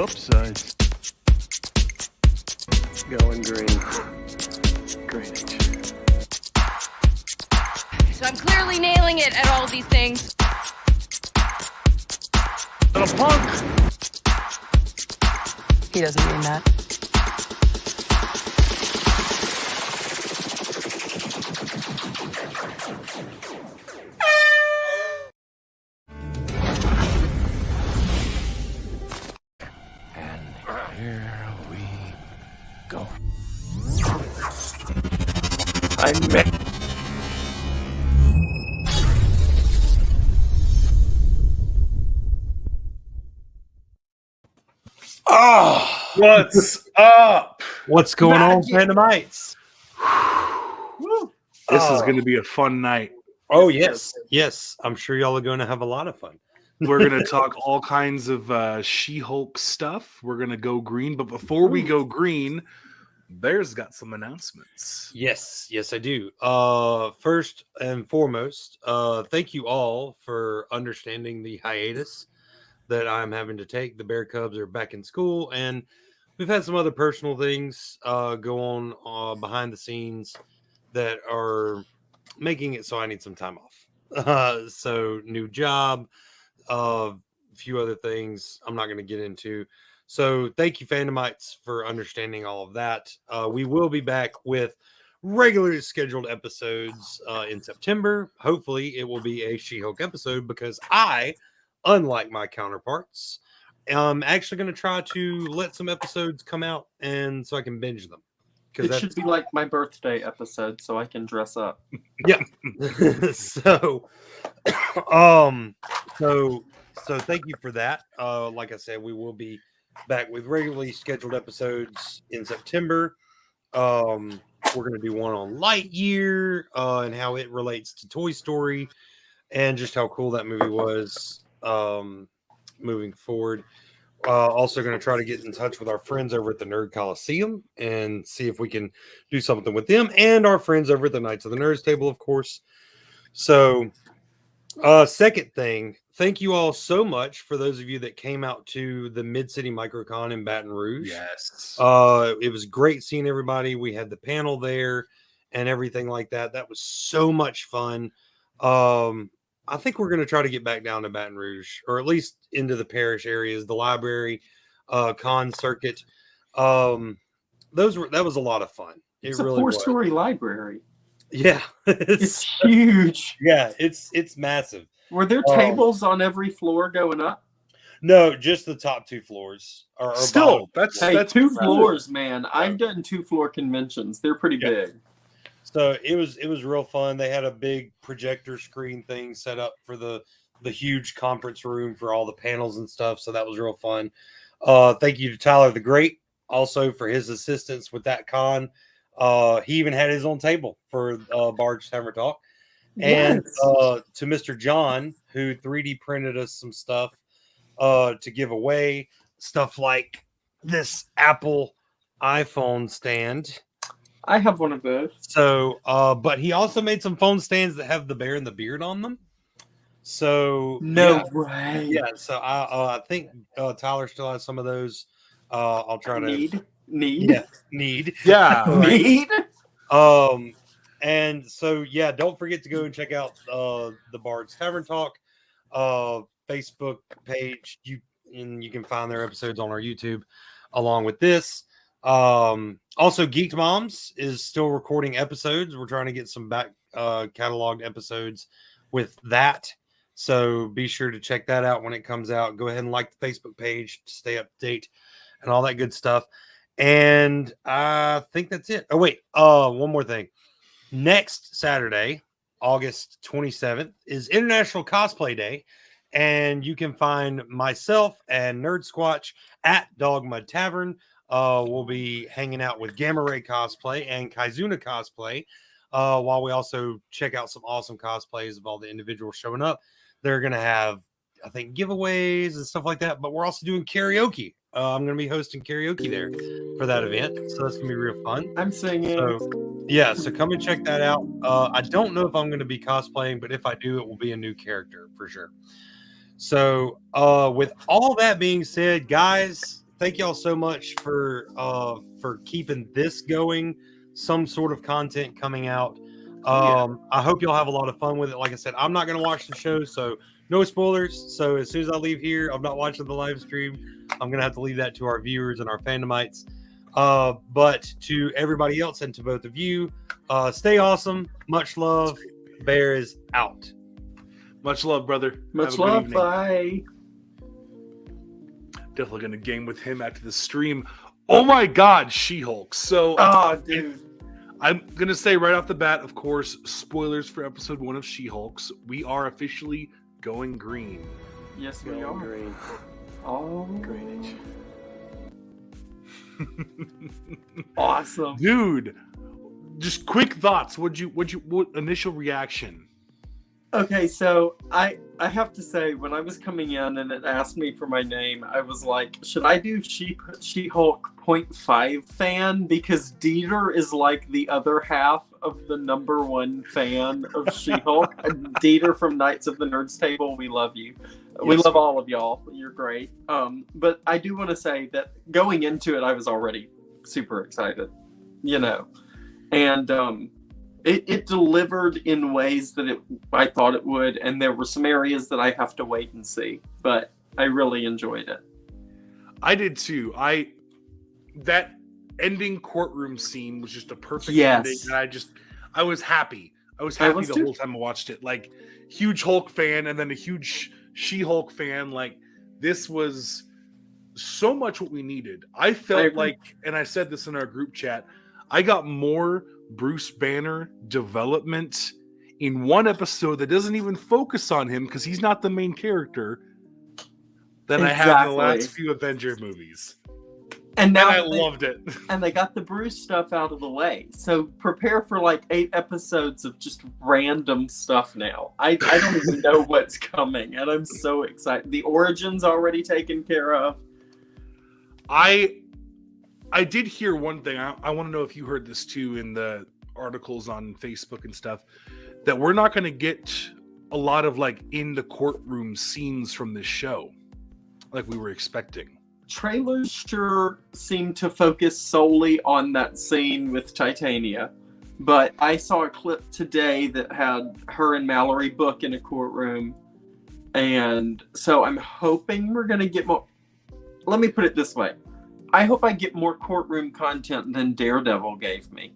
upsize. Going green. Great. So I'm clearly nailing it at all of these things. Little punk! He doesn't mean that. And here we go. I met. What's up? What's going on, Randomites? This is going to be a fun night. Oh, yes. Yes. I'm sure y'all are going to have a lot of fun. We're going to talk all kinds of She-Hulk stuff. We're going to go green. But before we go green, Bear's got some announcements. Yes. Yes, I do. First and foremost, thank you all for understanding the hiatus that I'm having to take. The Bear Cubs are back in school, and we've had some other personal things go on behind the scenes that are making it so I need some time off. So new job, a few other things I'm not going to get into. So thank you, Fandomites, for understanding all of that. We will be back with regularly scheduled episodes in September. Hopefully it will be a She-Hulk episode because I, unlike my counterparts, I'm actually going to try to let some episodes come out and so I can binge them. It should be like my birthday episode, so I can dress up. Yeah. so thank you for that. Like I said, we will be back with regularly scheduled episodes in September. We're going to do one on Lightyear and how it relates to Toy Story and just how cool that movie was moving forward. Also going to try to get in touch with our friends over at the Nerd Coliseum and see if we can do something with them and our friends over at the Knights of the Nerds table, of course. So, second thing, thank you all so much for those of you that came out to the Mid-City Microcon in Baton Rouge. Yes. It was great seeing everybody. We had the panel there and everything like that. That was so much fun. I think we're going to try to get back down to Baton Rouge, or at least into the parish areas, the library, con circuit. That was a lot of fun. It's really a four-story library. Yeah, it's huge. Yeah, it's massive. Were there tables on every floor going up? No, just the top two floors. Still, that's two floors, man. I've done 2-floor conventions. They're pretty big. So it was real fun. They had a big projector screen thing set up for the huge conference room for all the panels and stuff. So that was real fun. Thank you to Tyler the Great also for his assistance with that con. He even had his own table for Barge Hammer Talk. And to Mr. John, who 3D printed us some stuff to give away, stuff like this Apple iPhone stand. I have one of those. So, but he also made some phone stands that have the bear and the beard on them. So no way. Yeah. So I think Tyler still has some of those. I'll try to need. Yeah, need. Yeah. Need. And so yeah, don't forget to go and check out the Bard's Tavern Talk Facebook page. You can find their episodes on our YouTube along with this. Also Geeked Moms is still recording episodes. We're trying to get some back cataloged episodes with that, so be sure to check that out when it comes out. Go ahead and like the Facebook page to stay up to date and all that good stuff. And I think that's it. Oh wait, one more thing. Next Saturday, August 27th, is International Cosplay Day, and you can find myself and Nerdsquatch at Dogmud Tavern. We'll be hanging out with Gamma Ray Cosplay and Kaizuna Cosplay, while we also check out some awesome cosplays of all the individuals showing up. They're going to have, I think, giveaways and stuff like that, but we're also doing karaoke. I'm going to be hosting karaoke there for that event, so that's going to be real fun. I'm singing. So, yeah, so come and check that out. I don't know if I'm going to be cosplaying, but if I do, it will be a new character for sure. So with all that being said, guys, thank y'all so much for keeping this going. Some sort of content coming out. I hope y'all have a lot of fun with it. Like I said, I'm not going to watch the show, so no spoilers. So as soon as I leave here, I'm not watching the live stream. I'm going to have to leave that to our viewers and our fandomites. But to everybody else and to both of you, stay awesome. Much love. Bear is out. Much love, brother. Much love. Bye. Definitely going to game with him after the stream. Oh my God, She-Hulk. So, dude. I'm going to say right off the bat, of course, spoilers for episode 1 of She-Hulks. We are officially going green. Yes, we are. Green. Oh, Greenage. Awesome. Dude, just quick thoughts. What initial reaction? Okay, so I have to say, when I was coming in and it asked me for my name, I was like, should I do She-Hulk 0.5 fan? Because Dieter is like the other half of the #1 fan of She-Hulk. Dieter from Knights of the Nerds Table, we love you. Yes. We love all of y'all. You're great. But I do want to say that going into it, I was already super excited, and it delivered in ways that I thought it would, and there were some areas that I have to wait and see, but I really enjoyed it. I did too. That ending courtroom scene was just a perfect ending, and I was happy. I was happy the whole time I watched it. Like, huge Hulk fan, and then a huge She-Hulk fan. Like, this was so much what we needed. I felt like, and I said this in our group chat, I got more Bruce Banner development in one episode that doesn't even focus on him because he's not the main character than I have in the last few Avenger movies. And now I loved it. And they got the Bruce stuff out of the way. So prepare for like 8 episodes of just random stuff now. I don't even know what's coming, and I'm so excited. The origin's already taken care of. I did hear one thing. I want to know if you heard this too in the articles on Facebook and stuff, that we're not going to get a lot of like in the courtroom scenes from this show like we were expecting. Trailers sure seem to focus solely on that scene with Titania, but I saw a clip today that had her and Mallory Book in a courtroom, and so I'm hoping we're going to get more. Let me put it this way. I hope I get more courtroom content than Daredevil gave me.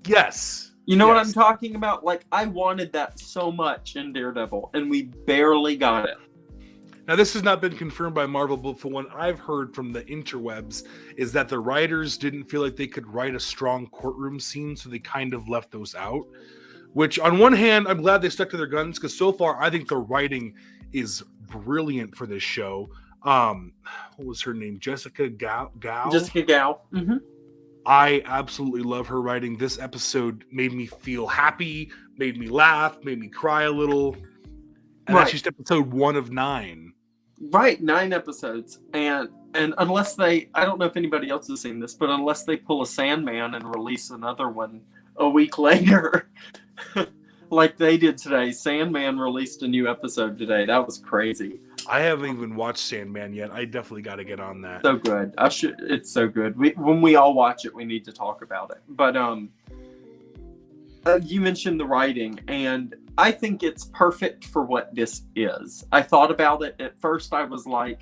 Yes. You know what I'm talking about? Like, I wanted that so much in Daredevil, and we barely got it. Now, this has not been confirmed by Marvel, but from what I've heard from the interwebs is that the writers didn't feel like they could write a strong courtroom scene, so they kind of left those out. Which, on one hand, I'm glad they stuck to their guns, because so far, I think the writing is brilliant for this show. What was her name? Jessica Gao? Jessica Gao. Mm-hmm. I absolutely love her writing. This episode made me feel happy, made me laugh, made me cry a little. And that's just episode 1 of 9. Right, 9 episodes. And unless I don't know if anybody else has seen this, but unless they pull a Sandman and release another one a week later, like they did today. Sandman released a new episode today. That was crazy. I haven't even watched Sandman yet. I definitely got to get on that. So good. It's so good. When we all watch it, we need to talk about it. But you mentioned the writing, and I think it's perfect for what this is. I thought about it. At first, I was like,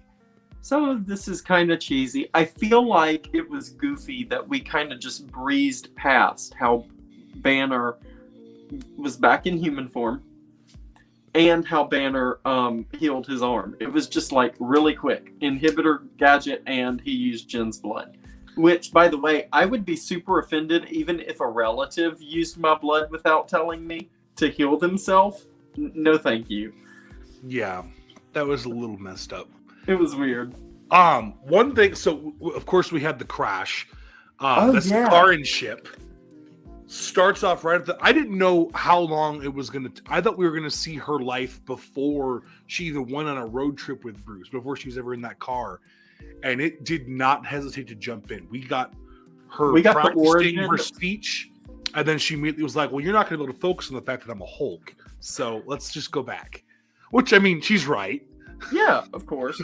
some of this is kind of cheesy. I feel like it was goofy that we kind of just breezed past how Banner was back in human form and how Banner healed his arm. It was just like really quick. Inhibitor gadget, and he used Jen's blood. Which, by the way, I would be super offended even if a relative used my blood without telling me to heal themselves. No, thank you. Yeah, that was a little messed up. It was weird. One thing. So, of course, we had the crash. Sakaran ship starts off right at the. I didn't know how long it was gonna. I thought we were gonna see her life before she even went on a road trip with Bruce, before she was ever in that car. And it did not hesitate to jump in. We got her practicing her speech, and then she immediately was like, well, you're not going to be able to focus on the fact that I'm a Hulk, so let's just go back. Which, I mean, she's right. Yeah, of course.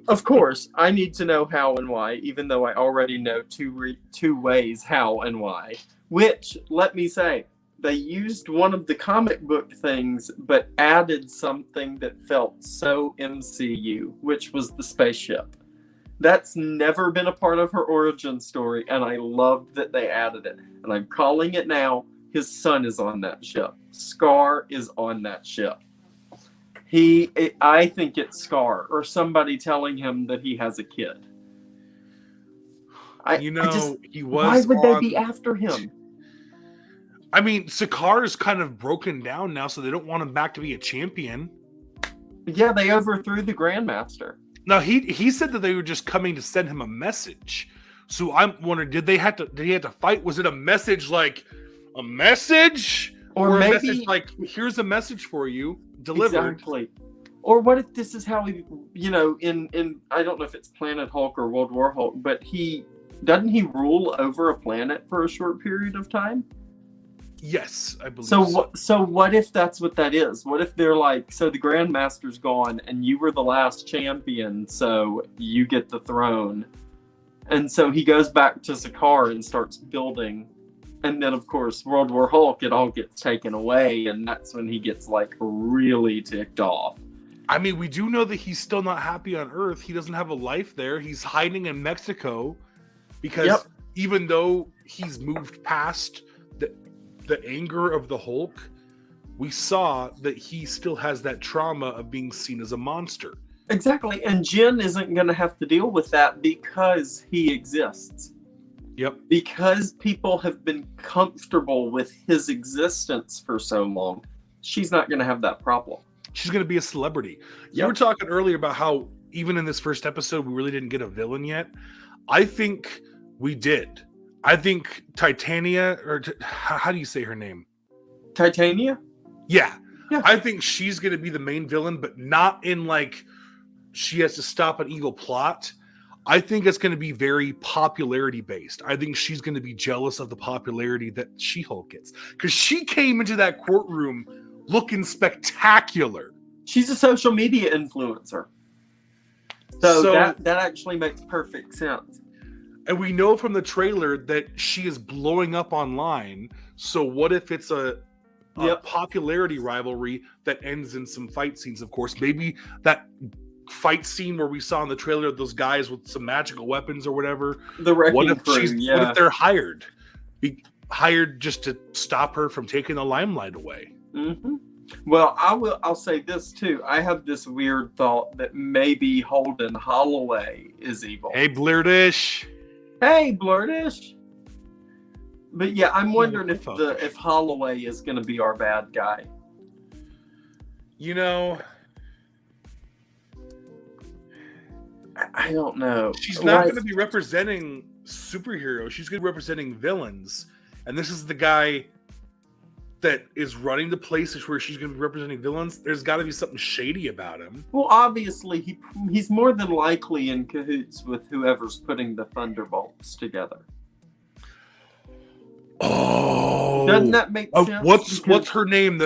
Of course, I need to know how and why, even though I already know two ways how and why. Which, let me say, they used one of the comic book things, but added something that felt so MCU, which was the spaceship. That's never been a part of her origin story, and I loved that they added it. And I'm calling it now. His son is on that ship. Scar is on that ship. I think it's Scar or somebody telling him that he has a kid. He was. Why would they be after him? I mean, Sakaar is kind of broken down now, so they don't want him back to be a champion. Yeah, they overthrew the Grandmaster. No, he said that they were just coming to send him a message. So I'm wondering, did he have to fight? Was it a message like a message? Or maybe a message like, here's a message for you, delivered. Exactly. Or what if this is how he, in I don't know if it's Planet Hulk or World War Hulk, but doesn't he rule over a planet for a short period of time? Yes, I believe so. So what if that's what that is? What if they're like, so the Grandmaster's gone and you were the last champion, so you get the throne. And so he goes back to Sakaar and starts building. And then, of course, World War Hulk, it all gets taken away. And that's when he gets, like, really ticked off. I mean, we do know that he's still not happy on Earth. He doesn't have a life there. He's hiding in Mexico because even though he's moved past the anger of the Hulk, we saw that he still has that trauma of being seen as a monster. Exactly. And Jen isn't going to have to deal with that because he exists. Yep. Because people have been comfortable with his existence for so long, she's not going to have that problem. She's going to be a celebrity. You were talking earlier about how even in this first episode, we really didn't get a villain yet. I think we did. I think Titania, or how do you say her name? Titania? Yeah. I think she's going to be the main villain, but not in like she has to stop an evil plot. I think it's going to be very popularity based. I think she's going to be jealous of the popularity that She-Hulk gets because she came into that courtroom looking spectacular. She's a social media influencer. So that actually makes perfect sense. And we know from the trailer that she is blowing up online. So what if it's a popularity rivalry that ends in some fight scenes, of course. Maybe that fight scene where we saw in the trailer those guys with some magical weapons or whatever. The wrecking crew, what if they're hired? Hired just to stop her from taking the limelight away. Mm-hmm. Well, I'll say this too. I have this weird thought that maybe Holden Holloway is evil. Hey, Blurtish. Hey, Blurtish. But yeah, I'm wondering if Holloway is going to be our bad guy. I don't know. She's not going to be representing superheroes. She's going to be representing villains. And this is the guy that is running the places where she's going to be representing villains. There's got to be something shady about him. Well, obviously, he's more than likely in cahoots with whoever's putting the Thunderbolts together. Oh, doesn't that make sense? What's her name?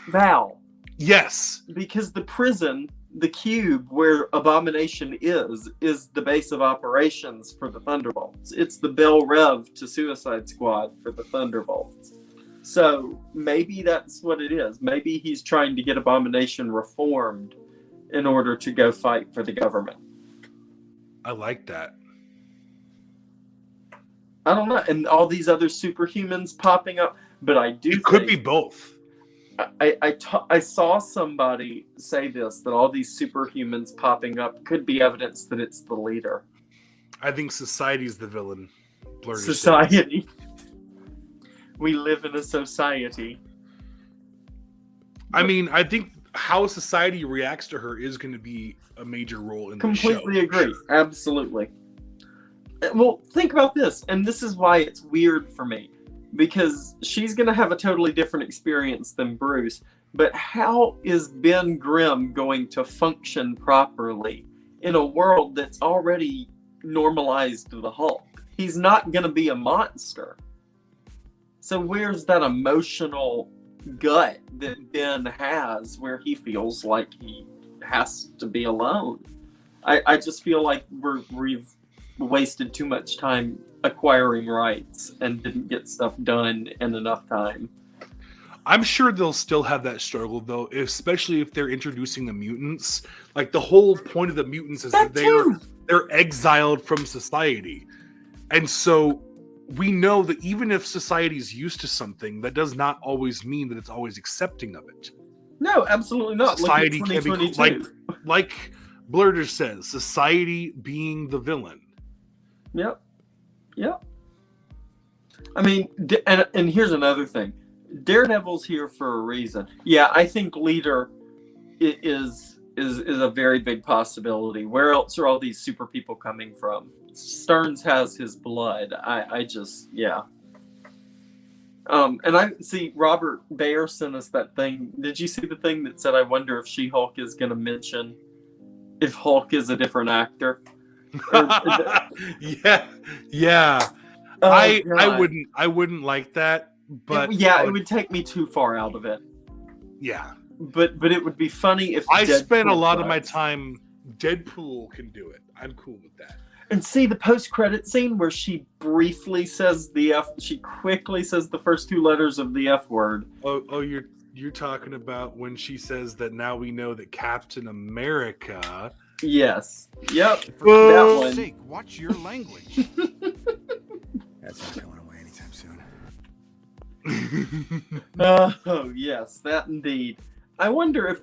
Val. Yes, because the prison, the cube where Abomination is the base of operations for the Thunderbolts. It's the Bell Rev to Suicide Squad for the Thunderbolts. So maybe that's what it is. Maybe he's trying to get Abomination reformed in order to go fight for the government. I like that. I don't know. And all these other superhumans popping up. But I do think could be both. I saw somebody say this, that all these superhumans popping up could be evidence that it's the leader. I think society's the villain. Society. We live in a society. I mean, I think how society reacts to her is going to be a major role in the show. Completely agree. Absolutely. Well, think about this, and this is why it's weird for me, because she's going to have a totally different experience than Bruce, but how is Ben Grimm going to function properly in a world that's already normalized the Hulk? He's not going to be a monster. So where's that emotional gut that Ben has where he feels like he has to be alone. I just feel like we've wasted too much time acquiring rights and didn't get stuff done in enough time. I'm sure they'll still have that struggle, though, especially if they're introducing the mutants. Like, the whole point of the mutants is that they're exiled from society. And so we know that even if society's used to something, that does not always mean that it's always accepting of it. No, absolutely not. Society can be, like Blurder says, society being the villain. Yep. I mean, and here's another thing. Daredevil's here for a reason. Yeah, I think Leader is a very big possibility. Where else are all these super people coming from? Stearns has his blood. I just, yeah. And I see Robert Bayer sent us that thing. Did you see the thing that said, I wonder if She-Hulk is going to mention if Hulk is a different actor? Yeah. Oh, I wouldn't like that. But it would take me too far out of it. Yeah. But it would be funny if I spent a lot of my time. Deadpool can do it. I'm cool with that. And see the post-credit scene where she briefly says she quickly says the first two letters of the F word. Oh, you're talking about when she says that now we know that Captain America. Yes. Yep. For God's sake, watch your language. That's not going away anytime soon. Oh, yes, that indeed. I wonder if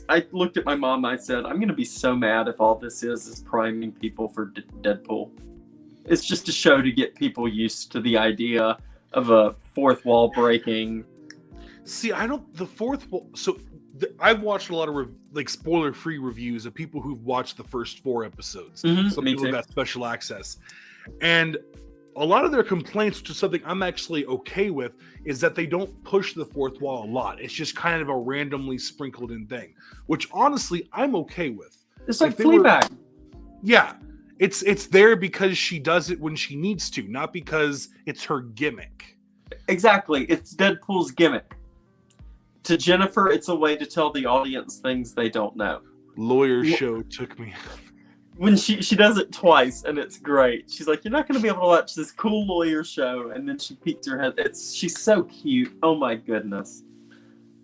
I looked at my mom, I said, I'm going to be so mad if all this is priming people for Deadpool. It's just a show to get people used to the idea of a fourth wall breaking. See, the fourth wall. So I've watched a lot of spoiler-free reviews of people who've watched the first 4 episodes. Some people who got special access. And a lot of their complaints, which is something I'm actually okay with, is that they don't push the fourth wall a lot. It's just kind of a randomly sprinkled in thing, which honestly I'm okay with. It's like Fleabag. Yeah, it's there because she does it when she needs to, not because it's her gimmick. Exactly, it's Deadpool's gimmick. To Jennifer, it's a way to tell the audience things they don't know. Lawyer show took me. When she does it twice, and it's great. She's like, you're not going to be able to watch this cool lawyer show. And then she peeks her head. She's so cute. Oh, my goodness.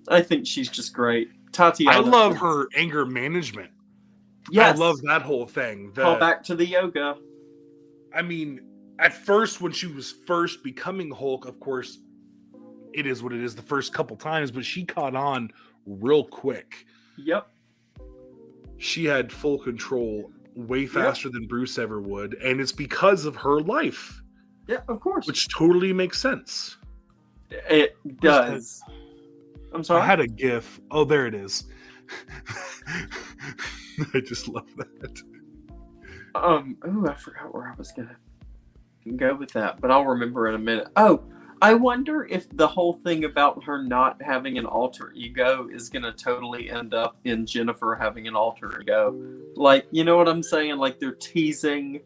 I think she's just great. Tatiana. I love her anger management. Yes. I love that whole thing. Call back to the yoga. I mean, at first, when she was first becoming Hulk, of course, it is what it is the first couple times. But she caught on real quick. Yep. She had full control way faster than Bruce ever would, and it's because of her life. Yeah, of course. Which totally makes sense. It does. I'm sorry? I had a GIF. Oh, there it is. I just love that. I forgot where I was gonna go with that, but I'll remember in a minute. Oh, I wonder if the whole thing about her not having an alter ego is going to totally end up in Jennifer having an alter ego. Like, you know what I'm saying? Like, they're teasing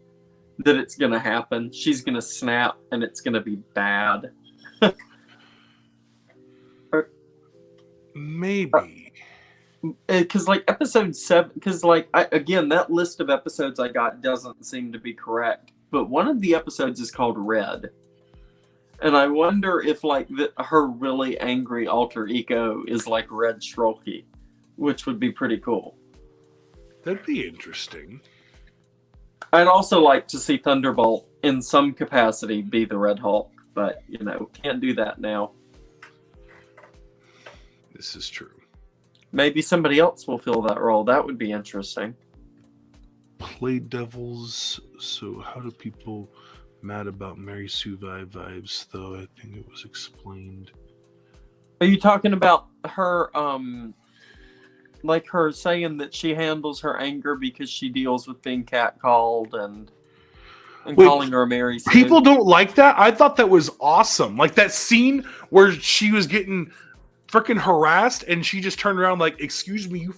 that it's going to happen. She's going to snap, and it's going to be bad. Maybe. Because, like, episode 7... Because, like, again, that list of episodes I got doesn't seem to be correct. But one of the episodes is called Red. And I wonder if, like, her really angry alter ego is like Red Shrulky, which would be pretty cool. That'd be interesting. I'd also like to see Thunderbolt in some capacity be the Red Hulk, but, can't do that now. This is true. Maybe somebody else will fill that role. That would be interesting. Play devils. So how do people... mad about Mary Sue vibes, though? I think it was explained. Are you talking about her, like her saying that she handles her anger because she deals with being catcalled and calling her a Mary Sue? People don't like that? I thought that was awesome. Like that scene where she was getting freaking harassed and she just turned around like, excuse me, you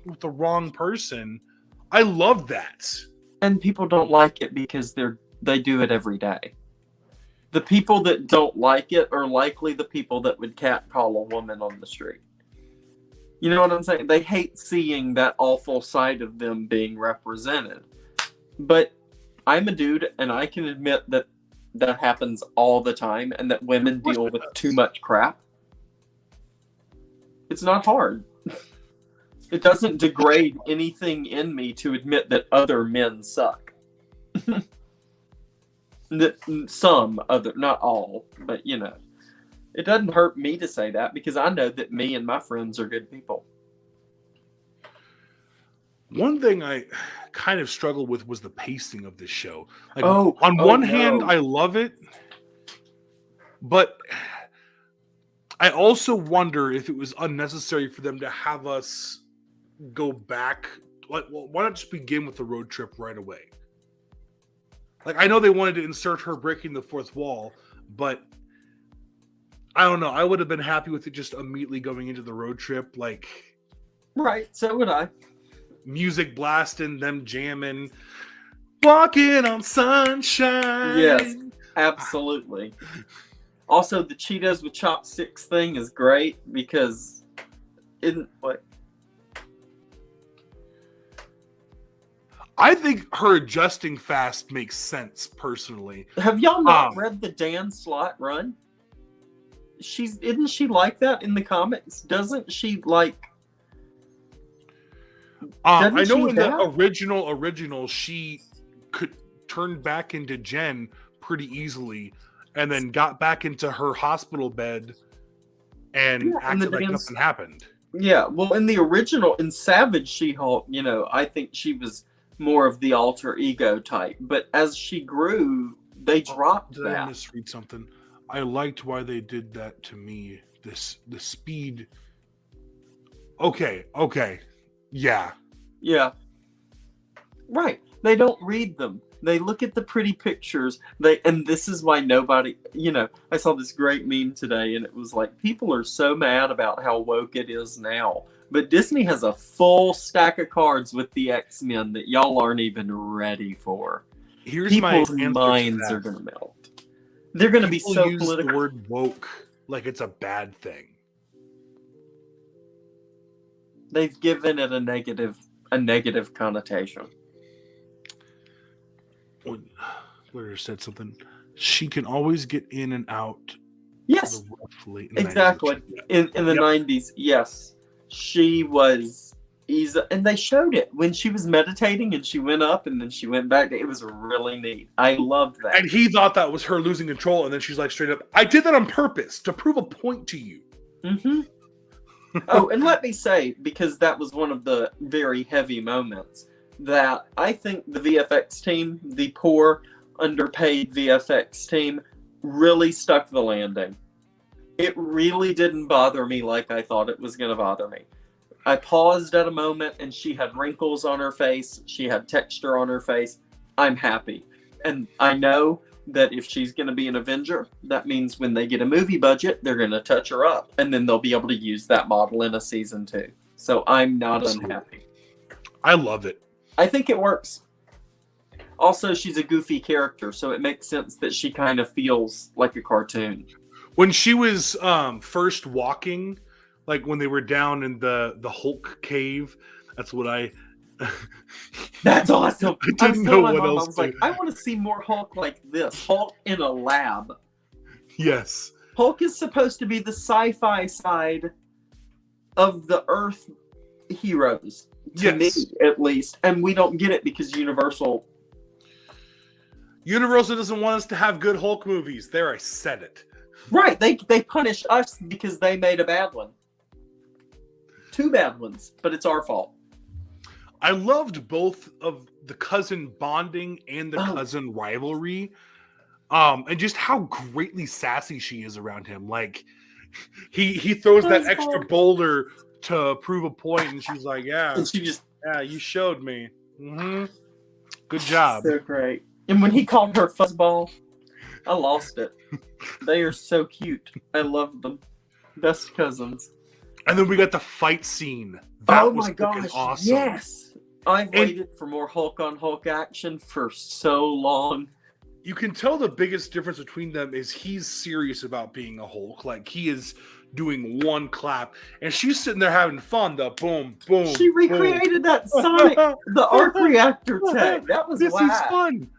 with the wrong person. I love that. And people don't like it because they do it every day. The people that don't like it are likely the people that would catcall a woman on the street. You know what I'm saying? They hate seeing that awful side of them being represented. But I'm a dude, and I can admit that that happens all the time, and that women deal with too much crap. It's not hard. It doesn't degrade anything in me to admit that other men suck. That some other, not all, but you know. It doesn't hurt me to say that because I know that me and my friends are good people. One thing I kind of struggled with was the pacing of this show. Like, on one hand, I love it, but I also wonder if it was unnecessary for them to have us go back. Like, well, why not just begin with the road trip right away? Like, I know they wanted to insert her breaking the fourth wall, but I don't know. I would have been happy with it just immediately going into the road trip. Like, right, so would I. Music blasting, them jamming, walking on sunshine. Yes, absolutely. Also, the Cheetos with chopsticks thing is great because I think her adjusting fast makes sense personally. Have y'all not read the Dan Slott run? Isn't she like that in the comics? Doesn't she like? I know in the original, she could turn back into Jen pretty easily, and then got back into her hospital bed and acted like nothing happened. Yeah, well, in the original, in Savage She-Hulk, you know, I think she was more of the alter ego type. But as she grew, they dropped that. Did I misread something? I liked why they did that to me. The speed. Okay. Yeah. Yeah. Right. They don't read them. They look at the pretty pictures. And this is why nobody, you know, I saw this great meme today and it was like, people are so mad about how woke it is now. But Disney has a full stack of cards with the X-Men that y'all aren't even ready for. People's minds are going to melt. They're going to be so use political. The word woke like it's a bad thing. They've given it a negative connotation. Blair said something. She can always get in and out. Yes, exactly. In the 90s, yes, she was easy, and they showed it when she was meditating and she went up and then she went back. It was really neat. I loved that. And he thought that was her losing control, and then she's like straight up, "I did that on purpose to prove a point to you." Mm-hmm. Oh, and let me say, because that was one of the very heavy moments, that I think the VFX team, the poor, underpaid VFX team, really stuck the landing. It really didn't bother me like I thought it was going to bother me. I paused at a moment and she had wrinkles on her face. She had texture on her face. I'm happy. And I know that if she's going to be an Avenger, that means when they get a movie budget, they're going to touch her up. And then they'll be able to use that model in a season 2. So I'm not unhappy. I love it. I think it works. Also, she's a goofy character, so it makes sense that she kind of feels like a cartoon. When she was first walking, like when they were down in the Hulk cave, that's what I... That's awesome. I didn't know what else. I was like, I want to see more Hulk like this. Hulk in a lab. Yes. Hulk is supposed to be the sci-fi side of the Earth heroes. To me, at least. And we don't get it because Universal doesn't want us to have good Hulk movies. There, I said it. Right. They punish us because they made a bad one. 2 bad ones, but it's our fault. I loved both of the cousin bonding and the cousin rivalry. And just how greatly sassy she is around him. Like, he throws that extra boulder to prove a point, and she's like, yeah. And she just... Yeah, you showed me. Mm-hmm. Good job. So great. And when he called her fuzzball, I lost it. They are so cute. I love them. Best cousins. And then we got the fight scene. That was my gosh, awesome. Yes. I've waited for more Hulk on Hulk action for so long. You can tell the biggest difference between them is he's serious about being a Hulk. Like, he is doing one clap, and she's sitting there having fun. The boom, boom. She recreated that Sonic, the arc reactor tech. That was this whack. is fun.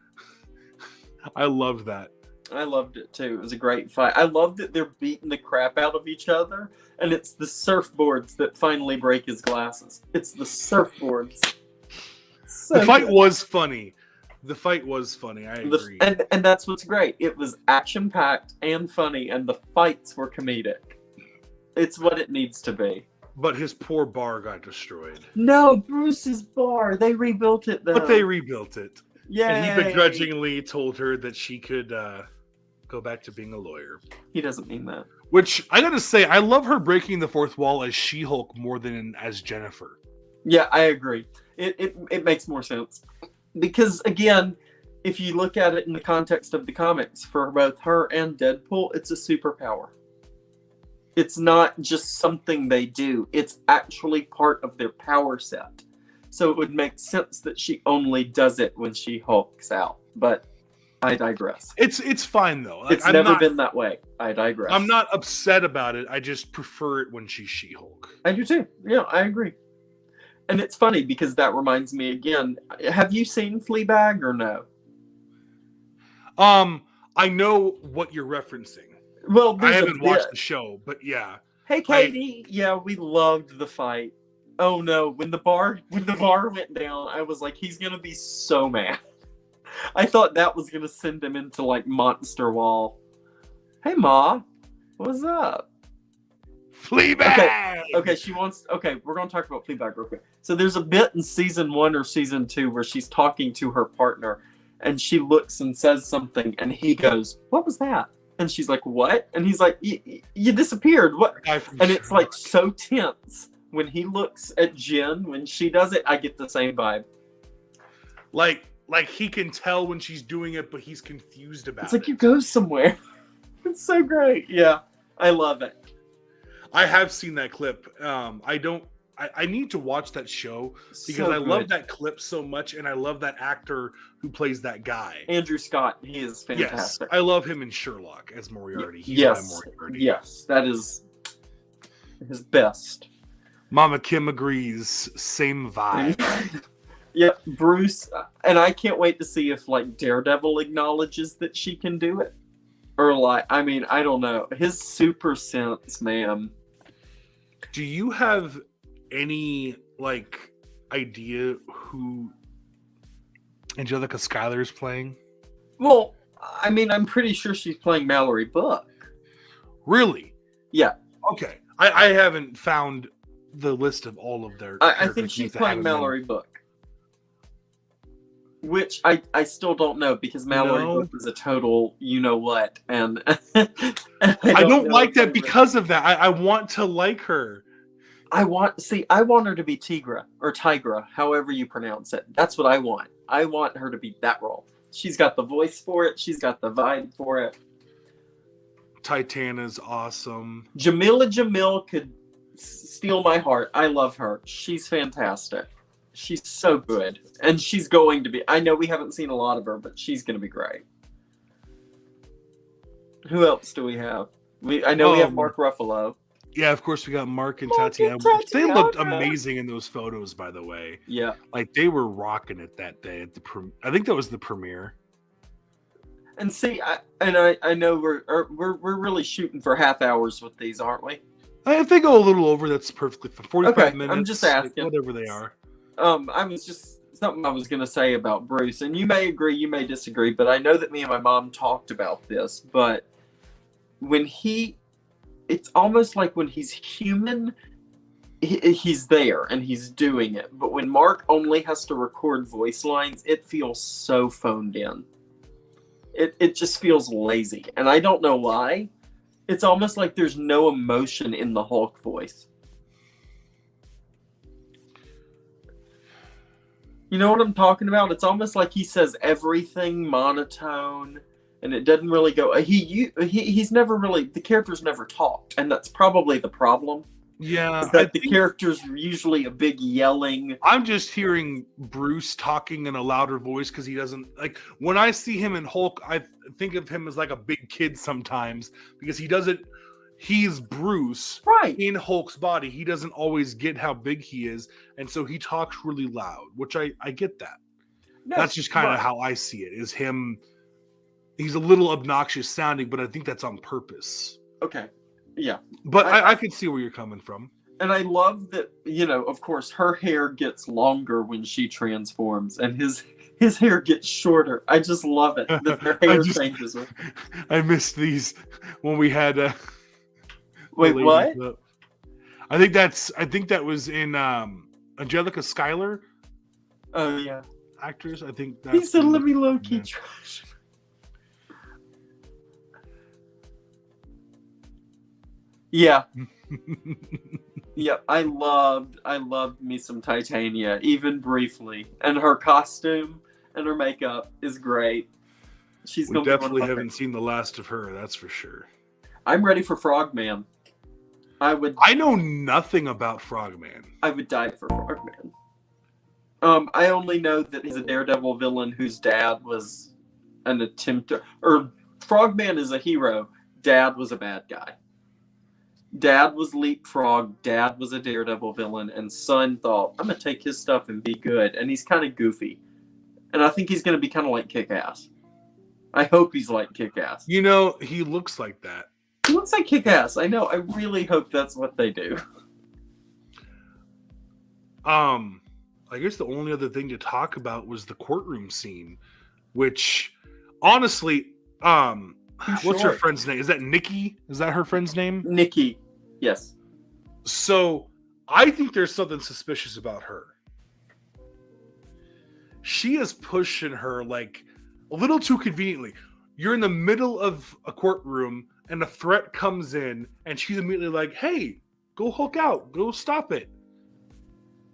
I loved that. I loved it too. It was a great fight. I loved that they're beating the crap out of each other, and it's the surfboards that finally break his glasses. It's the surfboards. So The fight good. was funny. I agree. And that's what's great. It was action-packed and funny, and the fights were comedic. It's what it needs to be. But his poor bar got destroyed. No, Bruce's bar. They rebuilt it, though. But they rebuilt it. Yeah. And he begrudgingly told her that she could go back to being a lawyer. He doesn't mean that. Which, I gotta say, I love her breaking the fourth wall as She-Hulk more than as Jennifer. Yeah, I agree. It makes more sense. Because, again, if you look at it in the context of the comics, for both her and Deadpool, it's a superpower. It's not just something they do. It's actually part of their power set. So it would make sense that she only does it when she hulks out. But I digress. It's fine, though. Like, It's never been that way. I digress. I'm not upset about it. I just prefer it when she's She-Hulk. I do too. Yeah, I agree. And it's funny because that reminds me again. Have you seen Fleabag or no? I know what you're referencing. Well, I haven't watched the show, but yeah. Hey, Katie. Yeah, we loved the fight. Oh no, when the bar went down, I was like, he's gonna be so mad. I thought that was gonna send him into like Monster Wall. Hey, Ma, what's up? Fleabag. Okay, we're gonna talk about Fleabag real quick. So there's a bit in season 1 or season 2 where she's talking to her partner, and she looks and says something, and he goes, "What was that?" And she's like, "What?" And he's like, "You disappeared. What?" And it's like so tense when he looks at Jen when she does it. I get the same vibe. Like he can tell when she's doing it, but he's confused about it. It's like you go somewhere. It's so great. Yeah, I love it. I have seen that clip. I need to watch that show because I love that clip so much, and I love that actor who plays that guy. Andrew Scott, he is fantastic. Yes, I love him in Sherlock as Moriarty. He's my Moriarty. Yes, that is his best. Mama Kim agrees. Same vibe. Yeah, Bruce, and I can't wait to see if like Daredevil acknowledges that she can do it, or like, I mean, I don't know, his super sense, man. Do you have any like idea who Angelica Schuyler is playing? Well, I mean, I'm pretty sure she's playing Mallory Book. Really? Yeah. Okay. I haven't found the list of all of their. I think she's playing Mallory Book. Which I still don't know because Mallory Book is a total you know what, and I don't like that because of that. I want to like her. I want her to be Tigra or Tigra, however you pronounce it. That's what I want. I want her to be that role. She's got the voice for it. She's got the vibe for it. Titana's awesome. Jamila Jamil could steal my heart. I love her. She's fantastic. She's so good. And she's going to be... I know we haven't seen a lot of her, but she's going to be great. Who else do we have? I know we have Mark Ruffalo. Yeah, of course we got Mark and Tatiana. They looked amazing in those photos, by the way. Yeah. Like, they were rocking it that day at I think that was the premiere. And see, I know we're really shooting for half hours with these, aren't we? If they go a little over, that's perfectly for 45 minutes. I'm just asking. Like, whatever they are. I was just something I was going to say about Bruce, and you may agree, you may disagree, but I know that me and my mom talked about this, but when it's almost like when he's human, he's there and he's doing it. But when Mark only has to record voice lines, it feels so phoned in. It just feels lazy. And I don't know why. It's almost like there's no emotion in the Hulk voice. You know what I'm talking about? It's almost like he says everything monotone. And it doesn't really go. He's never really, the character's never talked, and that's probably the problem. Yeah, is that the character's usually a big yelling. I'm just hearing Bruce talking in a louder voice because he doesn't like. When I see him in Hulk, I think of him as like a big kid sometimes because he doesn't. he's Bruce in Hulk's body. He doesn't always get how big he is, and so he talks really loud, which I get that. No, that's just kind of how I see it, is him. He's a little obnoxious sounding, but I think that's on purpose. Okay. Yeah. But I can see where you're coming from. And I love that, of course, her hair gets longer when she transforms, and his hair gets shorter. I just love it that their hair changes. I missed these when we had. Wait, what? I think that was in Angelica Schuyler. Oh yeah, actors. I think he said, "Let me low key trash." Yeah. Yeah, I loved me some Titania, even briefly, and her costume and her makeup is great. We definitely haven't seen the last of her, that's for sure. I'm ready for Frogman. I know nothing about Frogman. I would die for Frogman. I only know that he's a Daredevil villain whose dad was an attempter. Or Frogman is a hero. Dad was a bad guy. Dad was Leapfrog. Dad was a Daredevil villain, and son thought, "I'm gonna take his stuff and be good." And he's kind of goofy, and I think he's gonna be kind of like Kick-Ass. I hope he's like Kick-Ass. He looks like that. He looks like Kick-Ass. I know. I really hope that's what they do. I guess the only other thing to talk about was the courtroom scene, which, honestly, what's her friend's name? Is that Nikki? Is that her friend's name? Nikki. Yes. So I think there's something suspicious about her. She is pushing her like a little too conveniently. You're in the middle of a courtroom and a threat comes in and she's immediately like, "Hey, go Hulk out. Go stop it."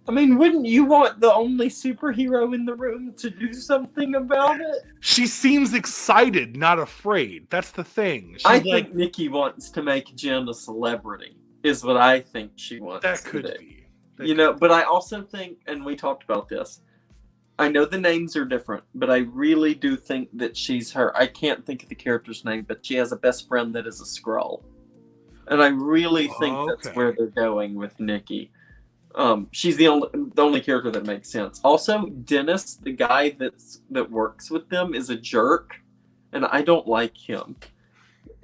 I mean, wouldn't you want the only superhero in the room to do something about it? She seems excited, not afraid. That's the thing. I think Nikki wants to make Jen a celebrity, is what I think she wants to do. That could be. But I also think, and we talked about this, I know the names are different, but I really do think that she's her. I can't think of the character's name, but she has a best friend that is a Skrull. And I really think that's where they're going with Nikki. She's the only character that makes sense. Also, Dennis, the guy that works with them, is a jerk, and I don't like him.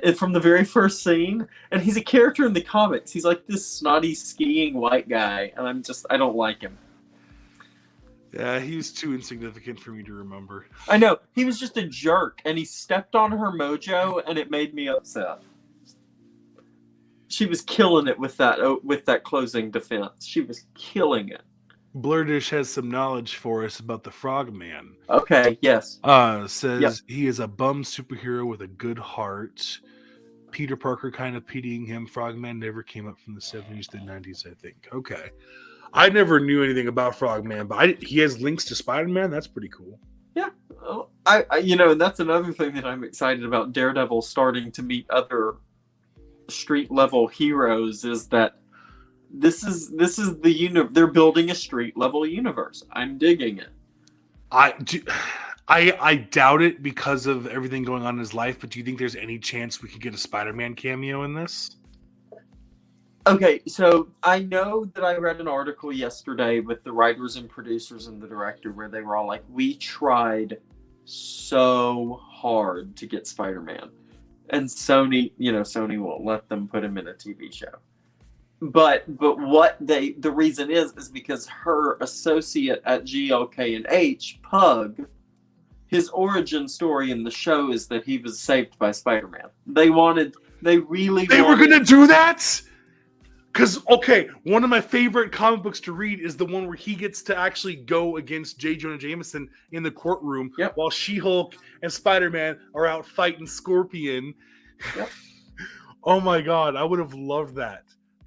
And from the very first scene, and he's a character in the comics. He's like this snotty skiing white guy, and I don't like him. Yeah, he's too insignificant for me to remember. I know, he was just a jerk, and he stepped on her mojo, and it made me upset. She was killing it with that closing defense. She was killing it. Blurdish has some knowledge for us about the Frogman. Okay, yes. Says he is a bum superhero with a good heart. Peter Parker kind of pitying him. Frogman never came up from the 70s to the 90s, I think. Okay. I never knew anything about Frogman, but he has links to Spider-Man. That's pretty cool. Yeah. I and that's another thing that I'm excited about. Daredevil starting to meet other street level heroes, is that this is the they're building a street level universe. I'm digging it. I doubt it because of everything going on in his life, but do you think there's any chance we could get a Spider-Man cameo in this? Okay, so I know that I read an article yesterday with the writers and producers and the director where they were all like, "We tried so hard to get Spider-Man." And Sony won't let them put him in a TV show. But what the reason is because her associate at GLK&H, Pug, his origin story in the show is that he was saved by Spider-Man. They were going to do that? Because, one of my favorite comic books to read is the one where he gets to actually go against J. Jonah Jameson in the courtroom while She-Hulk and Spider-Man are out fighting Scorpion. Yep. Oh my God, I would have loved that.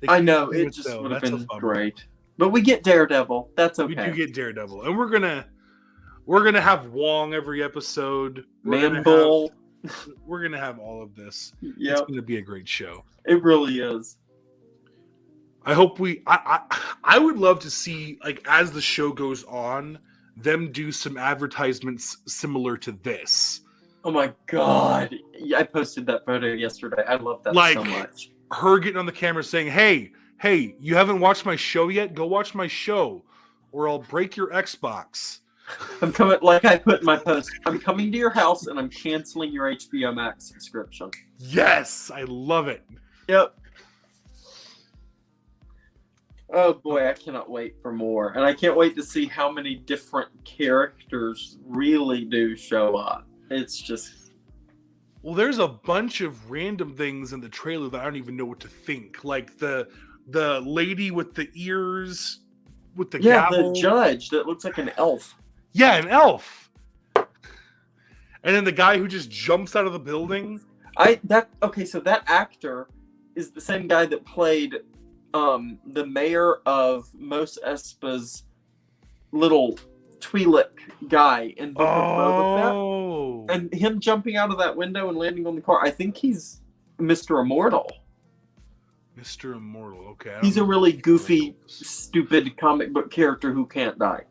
I know, it just would have been great. But we get Daredevil. That's okay. We do get Daredevil. And we're gonna have Wong every episode. Bull. We're gonna have all of this. Yep. It's gonna be a great show. It really is. I hope I would love to see, like, as the show goes on, them do some advertisements similar to this. Oh my God. Yeah, I posted that photo yesterday. I love that so much. her getting on the camera saying, hey, you haven't watched my show yet? Go watch my show or I'll break your Xbox. I'm coming, like I put in my post, I'm coming to your house and I'm canceling your HBO Max subscription. Yes, I love it. Yep. Oh boy, I cannot wait for more. And I can't wait to see how many different characters really do show up. It's just... Well, there's a bunch of random things in the trailer that I don't even know what to think. Like the lady with the ears, with the gavel. The judge that looks like an elf. Yeah, an elf. And then the guy who just jumps out of the building. So that actor is the same guy that played the mayor of Mos Espa's little Twi'lek guy in Book of Boba Fett. And him jumping out of that window and landing on the car, I think he's Mr. Immortal. Mr. Immortal, okay. He's a really goofy, stupid comic book character who can't die.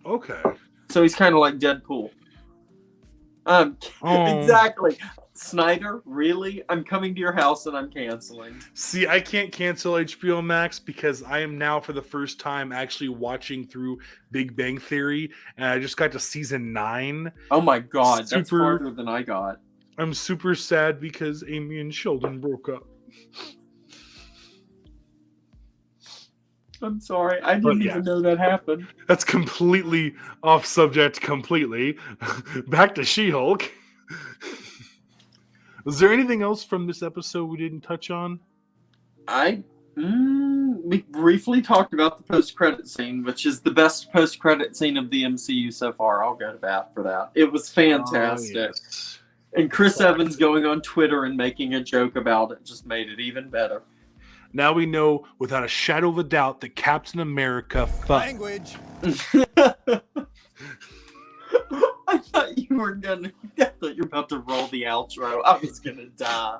Okay. So he's kind of like Deadpool. Exactly. Snyder, really? I'm coming to your house and I'm canceling. See, I can't cancel HBO Max because I am now for the first time actually watching through Big Bang Theory, and I just got to season 9. Oh my god, that's farther than I got. I'm super sad because Amy and Sheldon broke up. I'm sorry, I didn't even know that happened. That's completely off subject completely. Back to She-Hulk. Was there anything else from this episode we didn't touch on? We briefly talked about the post-credit scene, which is the best post-credit scene of the MCU so far. I'll go to bat for that. It was fantastic. Yes. And Chris Evans going on Twitter and making a joke about it just made it even better. Now we know without a shadow of a doubt that Captain America Language. I thought you were about to roll the outro. I was gonna die.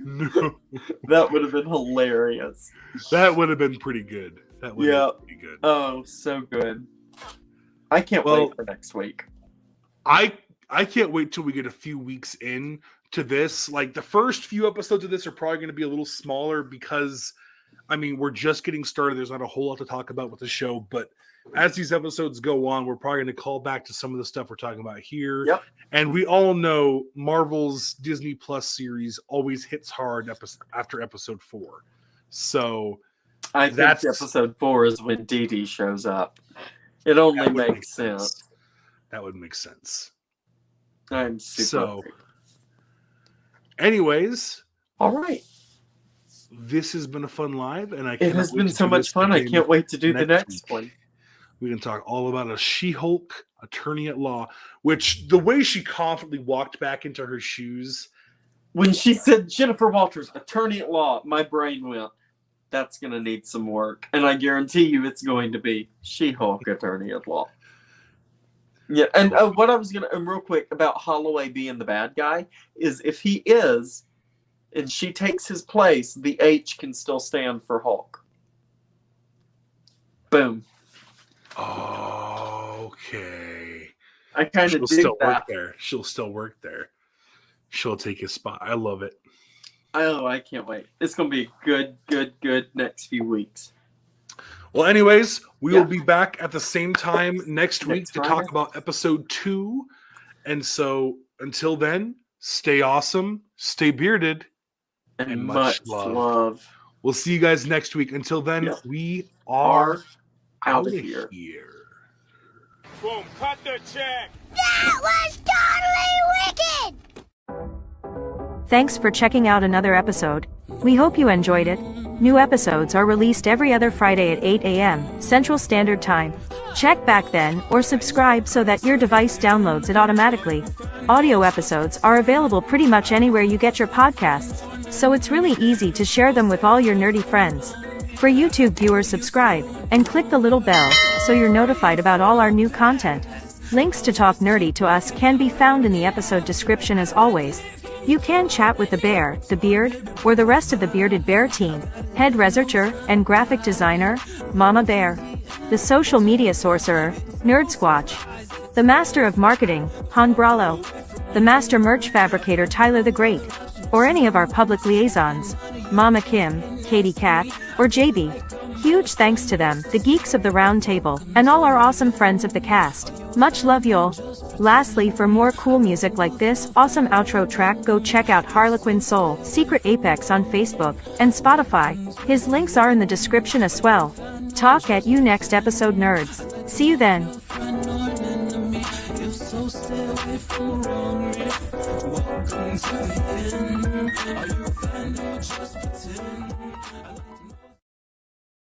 No. That would have been hilarious. That would have been pretty good. That would have been pretty good. Oh, so good. I can't wait for next week. I can't wait till we get a few weeks in to this. Like the first few episodes of this are probably going to be a little smaller because, I mean, we're just getting started. There's not a whole lot to talk about with the show, but as these episodes go on, we're probably going to call back to some of the stuff we're talking about here. Yep. And we all know Marvel's Disney Plus series always hits hard after episode 4. So I think episode 4 is when Dee Dee shows up. It only makes sense. That would make sense. I'm super happy. Anyways, all right. This has been a fun live, and it has been so much fun. I can't wait to do the next one. We can talk all about a She-Hulk attorney at law, which the way she confidently walked back into her shoes when she said Jennifer Walters, attorney at law, my brain went, that's going to need some work, and I guarantee you, it's going to be She-Hulk attorney at law. Yeah, and what I was going to, real quick, about Holloway being the bad guy, is if he is, and she takes his place, the H can still stand for Hulk. Boom. Okay. I kind of dig that. Work there. She'll still work there. She'll take his spot. I love it. Oh, I can't wait. It's going to be good next few weeks. Well, anyways, we will be back at the same time next week to talk about episode 2. And so until then, stay awesome, stay bearded, and much love. We'll see you guys next week. Until then, we are out of here. Boom, cut the check. That was totally wicked! Thanks for checking out another episode. We hope you enjoyed it. New episodes are released every other Friday at 8 a.m. Central Standard Time. Check back then or subscribe so that your device downloads it automatically. Audio episodes are available pretty much anywhere you get your podcasts, so it's really easy to share them with all your nerdy friends. For YouTube viewers, subscribe and click the little bell so you're notified about all our new content. Links to talk nerdy to us can be found in the episode description as always. You can chat with the bear, the beard, or the rest of the Bearded Bear team, head researcher and graphic designer, Mama Bear, the social media sorcerer, Nerdsquatch, the master of marketing, Han Bralo, the master merch fabricator, Tyler the Great, or any of our public liaisons, Mama Kim, Katie Cat, or JB. Huge thanks to them, the geeks of the round table, and all our awesome friends of the cast. Much love y'all. Lastly, for more cool music like this awesome outro track, go check out Harlequin Soul, Secret Apex on Facebook and Spotify. His links are in the description as well. Talk at you next episode, nerds. See you then. Welcome to the end. Are you a fan or just pretend?